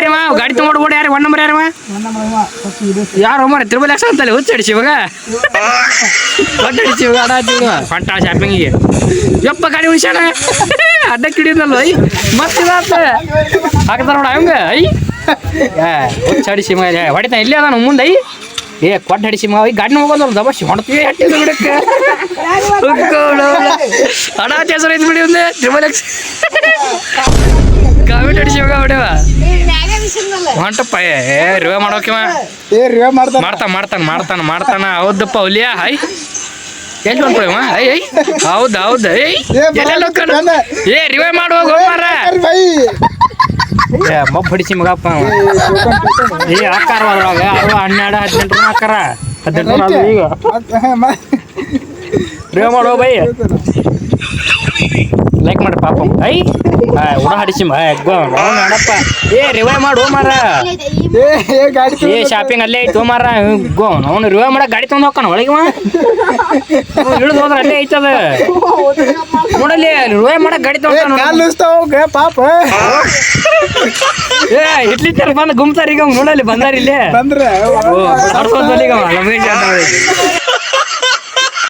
ಯಾರವ ಗಾಡಿ ತಗೊಂಡು ಓಡಿ ಯಾರು 1 ನಂಬರ್ ಯಾರವ ಯಾರು ಮರ ತ್ರಿಬಲ್ ಎಕ್ಸ್ ಅಂತಲ್ಲ ಹುಚ್ಚಡಿಸಿ ಇವಾಗ ಹೊಟ್ಟಡಿಸಿ ಇವಾಗ ಹೊಂಟ ಶಾಪಿಂಗಿಗೆ ಯಪ್ಪ ಗಾಡಿ ಉಳಿಸ್ಯಾಣ ಅಡ್ಡಕ್ಕೆ ಹಿಡಿದ್ನಲ್ಲ ಐ ಮಸ್ತ್ ಇದಾತ ಹಾಕ್ತಾರ ನೋಡ ಹಂಗ ಐ ಹುಚ್ಚಡಿಸಿ ಮಗ ಹೊಡಿತಾನೆ ಇಲ್ಲೇ ಅದಾನ ಮುಂದೆ ಐ ಏ ಕೊಟ್ಟು ಹಡಿಸಿ ಮಗ ಈ ಗಾಡಿನ ಹೋಗೋದಲ್ಲ ದಬಸಿ ಹೊಡ್ತೀವಿ ಹಟ್ಟಿದ ಬಿಡಕ್ಕೆ ಹಣ ಹೆಸರು ಐತಿ ಬಿಡಿ ಒಂದು ತ್ರಿಬಲ್ ಎಕ್ಸ್ ಕಾಮೆಂಟ್ ಅಡಿಸಿ ಮಗ ಹೊಡೆವ ಹೊಂಟಪ್ಪ ಏ ರಿವೆ ಮಾಡೋಕಿವ ಮಾಡ್ತಾನ ಹೌದಪ್ಪ ಹುಲಿಯಾ ಹೈ ಎಲ್ಲಿ ಹೊಂಟ ಐ ಐ ಹೌದು ಏಯ್ ಎಲ್ಲೆಲ್ಲ ಏ ರಿವೆ ಮಾಡುವಾಗ ಹೋಗಾರ ಏ ಮಬ್ಬ ಹೊಡಿಸಿ ಮಗಪ್ಪ ಏ ಹಾಕಾರ ಅದ್ರಾಗ 12 18 ಹಾಕಾರ 18 ಈಗ ರಿವೆ ಮಾಡುವ ಬೈ ಲೈಕ್ ಮಾಡಿ ಪಾಪ ಐ ಉಡ ಹಡಿಸಿ ಮಾಡಪ್ಪ ಏ ರಿವೆ ಮಾಡು ಮಾರ ಏ ಶಾಪಿಂಗ್ ಅಲ್ಲೇ ಐತು ಮಾರ ಗೋ ಅವನು ರಿವೆ ಮಾಡಕ್ ಗಾಡಿ ತಗೊಂಡ್ ಹೋಗ್ತಾನ ಒಳಗೆ ಇಳಿದು ಹೋದ್ರ ಅಲ್ಲೇ ಐತದ ನೋಡಲ್ಲಿ ರಿವೆ ಮಾಡಕ್ ಗಾಡಿ ತಗೊಂಡ್ ಪಾಪ ಏ ಇಡ್ಲಿ ತರ ಬಂದು ಗುಮ್ತಾರ ಈಗ ನೋಡಲ್ಲಿ ಬಂದಾರ ಇಲ್ಲೇ ಬಂದ್ರೆ ನಡ್ಕೊಂಡ್